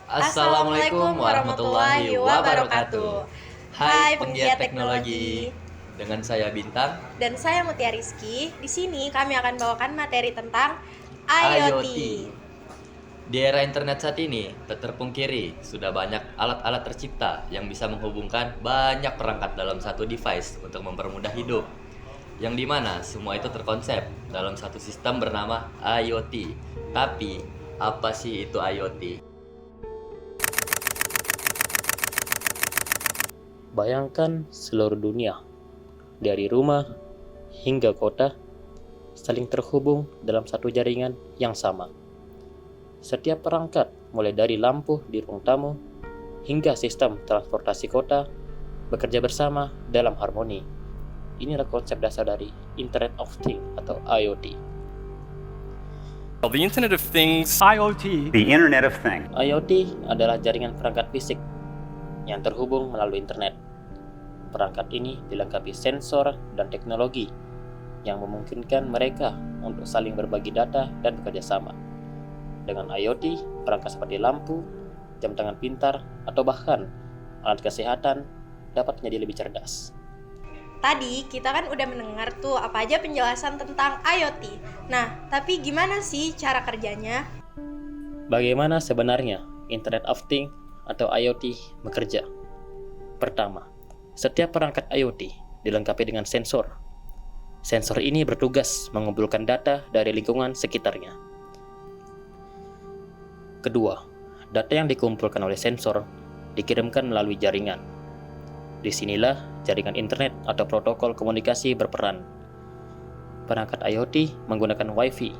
Assalamualaikum warahmatullahi wabarakatuh. Hai penggiat teknologi. Dengan saya Bintang Dan saya Mutia Rizky. Di sini kami akan bawakan materi tentang IoT. Di era internet saat ini, tak terpungkiri sudah banyak alat-alat tercipta yang bisa menghubungkan banyak perangkat dalam satu device untuk mempermudah hidup. Yang dimana semua itu terkonsep dalam satu sistem bernama IoT. Tapi, apa sih itu IoT? Bayangkan seluruh dunia, dari rumah hingga kota, saling terhubung dalam satu jaringan yang sama. Setiap perangkat, mulai dari lampu di ruang tamu hingga sistem transportasi kota, bekerja bersama dalam harmoni. Inilah konsep dasar dari Internet of Things atau IoT. The Internet of Things, IoT. The Internet of Things. IoT adalah jaringan perangkat fisik yang terhubung melalui internet. Perangkat ini dilengkapi sensor dan teknologi yang memungkinkan mereka untuk saling berbagi data dan bekerja sama. Dengan IoT, perangkat seperti lampu, jam tangan pintar, atau bahkan alat kesehatan dapat menjadi lebih cerdas. Tadi kita kan udah mendengar tuh apa aja penjelasan tentang IoT. Nah, tapi gimana sih cara kerjanya? Bagaimana sebenarnya Internet of Things atau IoT bekerja? Pertama, setiap perangkat IoT dilengkapi dengan sensor. Sensor ini bertugas mengumpulkan data dari lingkungan sekitarnya. Kedua, data yang dikumpulkan oleh sensor dikirimkan melalui jaringan. Disinilah jaringan internet atau protokol komunikasi berperan. Perangkat IoT menggunakan Wi-Fi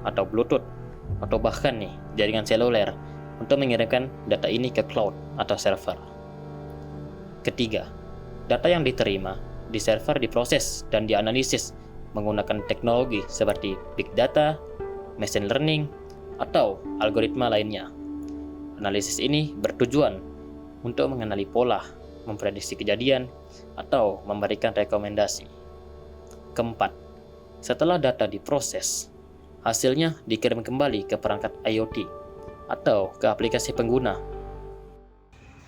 atau Bluetooth atau bahkan jaringan seluler untuk mengirimkan data ini ke cloud atau server. Ketiga, data yang diterima di server diproses dan dianalisis menggunakan teknologi seperti big data, machine learning, atau algoritma lainnya. Analisis ini bertujuan untuk mengenali pola, memprediksi kejadian, atau memberikan rekomendasi. Keempat, setelah data diproses, hasilnya dikirim kembali ke perangkat IoT atau ke aplikasi pengguna.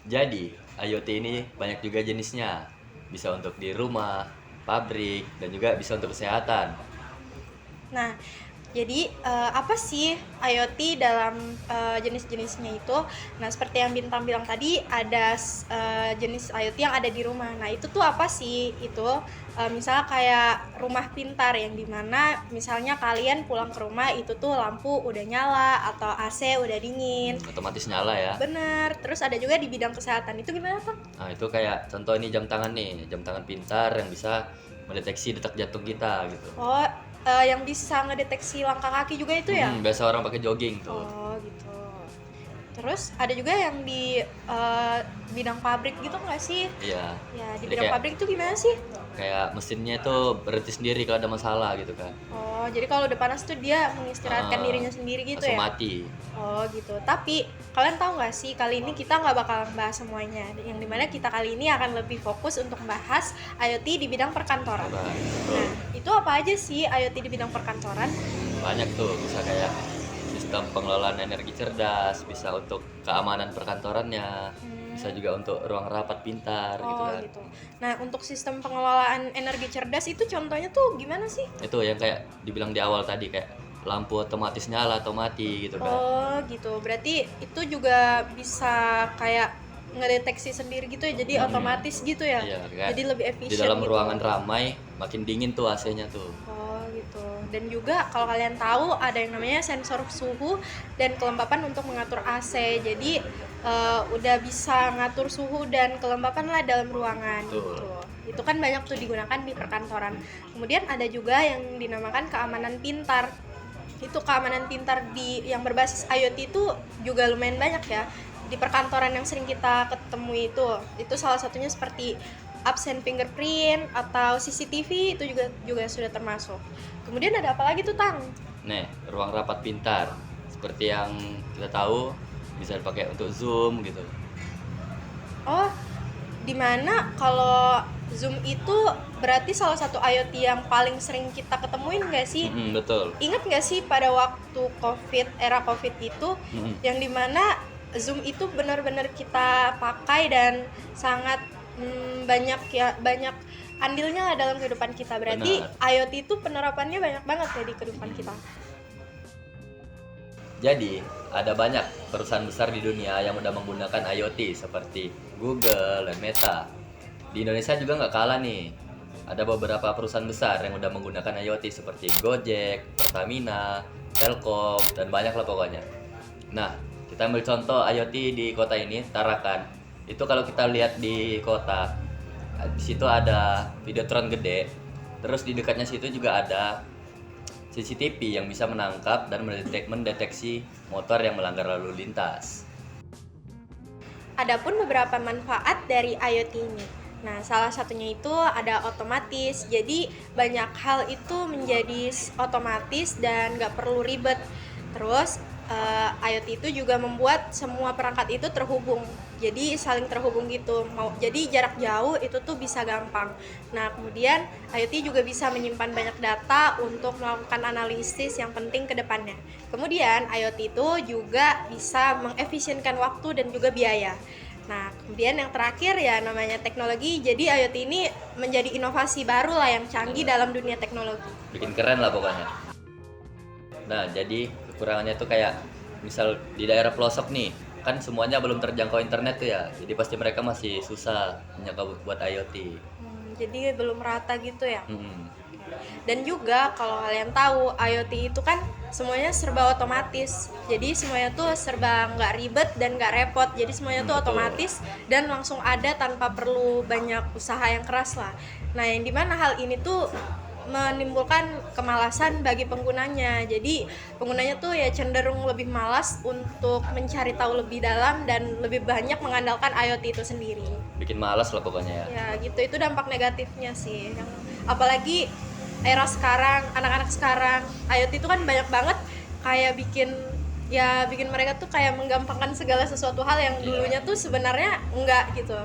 Jadi, IoT ini banyak juga jenisnya. Bisa untuk di rumah, pabrik, dan juga bisa untuk kesehatan. Nah, jadi apa sih IoT dalam jenis-jenisnya itu? Nah, seperti yang Bintang bilang tadi, ada jenis IoT yang ada di rumah. Nah, itu tuh apa sih? Itu misalnya kayak rumah pintar yang dimana misalnya kalian pulang ke rumah itu tuh lampu udah nyala atau AC udah dingin. Otomatis nyala ya. Bener. Terus ada juga di bidang kesehatan. Itu gimana, Bang? Nah, itu kayak contoh ini jam tangan jam tangan pintar yang bisa mendeteksi detak jantung kita gitu. Oh, yang bisa ngedeteksi langkah kaki juga itu ya? Biasa orang pakai jogging tuh. Oh gitu. Terus ada juga yang di bidang pabrik gitu nggak sih? Iya. Ya di Jadi bidang kayak- pabrik itu gimana sih? Kayak mesinnya tuh berhenti sendiri kalau ada masalah gitu kan. Oh jadi kalau udah panas tuh dia mengistirahatkan dirinya sendiri gitu langsung ya? mati. Oh gitu. Tapi kalian tahu nggak sih kali ini kita nggak bakal bahas semuanya. Yang dimana kita kali ini akan lebih fokus untuk membahas IoT di bidang perkantoran. Nah, Nah itu apa aja sih IoT di bidang perkantoran? banyak tuh, bisa kayak sistem pengelolaan energi cerdas, bisa untuk keamanan perkantorannya, bisa juga untuk ruang rapat pintar gitu Oh kan. gitu. Nah untuk sistem pengelolaan energi cerdas itu contohnya tuh gimana sih? Itu yang kayak dibilang di awal tadi, kayak lampu otomatis nyala atau mati gitu kan. Oh gitu. Berarti itu juga bisa kayak ngedeteksi sendiri gitu ya. Jadi otomatis gitu ya. Iya, kayak Jadi lebih di efisien dalam gitu. ruangan ramai makin dingin tuh AC-nya tuh. Oh gitu. Dan juga kalau kalian tahu ada yang namanya sensor suhu dan kelembapan untuk mengatur AC. Jadi udah bisa ngatur suhu dan kelembapan lah dalam ruangan gitu. Itu kan banyak tuh digunakan di perkantoran. Kemudian ada juga yang dinamakan keamanan pintar. Itu keamanan pintar yang berbasis IoT itu juga lumayan banyak ya. Di perkantoran yang sering kita ketemu itu salah satunya seperti absen fingerprint atau CCTV itu juga sudah termasuk. Kemudian ada apa lagi tuh, Tang? Nih, ruang rapat pintar. Seperti yang kita tahu bisa dipakai untuk Zoom gitu. Oh, dimana kalau Zoom itu berarti salah satu IoT yang paling sering kita ketemuin nggak sih? Betul. Ingat nggak sih pada waktu era COVID itu yang dimana Zoom itu benar-benar kita pakai dan sangat banyak andilnya lah dalam kehidupan kita. Berarti Benar. IoT itu penerapannya banyak banget ya di kehidupan kita. Jadi, ada banyak perusahaan besar di dunia yang udah menggunakan IoT seperti Google dan Meta. Di Indonesia juga nggak kalah nih. Ada beberapa perusahaan besar yang udah menggunakan IoT seperti Gojek, Pertamina, Telkom, dan banyak lah pokoknya. Nah, kita ambil contoh IoT di kota ini, Tarakan. Itu kalau kita lihat di kota, di situ ada Videotron gede. Terus di dekatnya situ juga ada CCTV yang bisa menangkap dan mendeteksi motor yang melanggar lalu lintas. Adapun beberapa manfaat dari IoT ini. Nah, salah satunya itu ada otomatis. Jadi banyak hal itu menjadi otomatis dan nggak perlu ribet. Terus IoT itu juga membuat semua perangkat itu terhubung. Jadi saling terhubung gitu. Jadi jarak jauh itu tuh bisa gampang. Nah, kemudian IoT juga bisa menyimpan banyak data untuk melakukan analisis yang penting ke depannya. Kemudian IoT itu juga bisa mengefisienkan waktu dan juga biaya. Nah, kemudian yang terakhir ya namanya teknologi. Jadi IoT ini menjadi inovasi baru lah yang canggih dalam dunia teknologi. Bikin keren lah pokoknya. Nah, jadi kekurangannya tuh kayak misal di daerah pelosok nih, kan semuanya belum terjangkau internet tuh ya. Jadi pasti mereka masih susah menjangkau buat IoT. Jadi belum rata gitu ya. Hmm. Dan juga kalau kalian tahu IoT itu kan semuanya serba otomatis. Jadi semuanya tuh serba nggak ribet dan nggak repot. Jadi semuanya tuh Betul. otomatis dan langsung ada tanpa perlu banyak usaha yang keras lah. Nah, yang dimana hal ini tuh menimbulkan kemalasan bagi penggunanya. Jadi penggunanya tuh ya cenderung lebih malas untuk mencari tahu lebih dalam dan lebih banyak mengandalkan IoT itu sendiri. Bikin malas lah pokoknya ya. Ya gitu, itu dampak negatifnya sih. Apalagi era sekarang, anak-anak sekarang, IoT itu kan banyak banget kayak bikin mereka tuh kayak menggampangkan segala sesuatu hal yang dulunya tuh sebenarnya enggak gitu.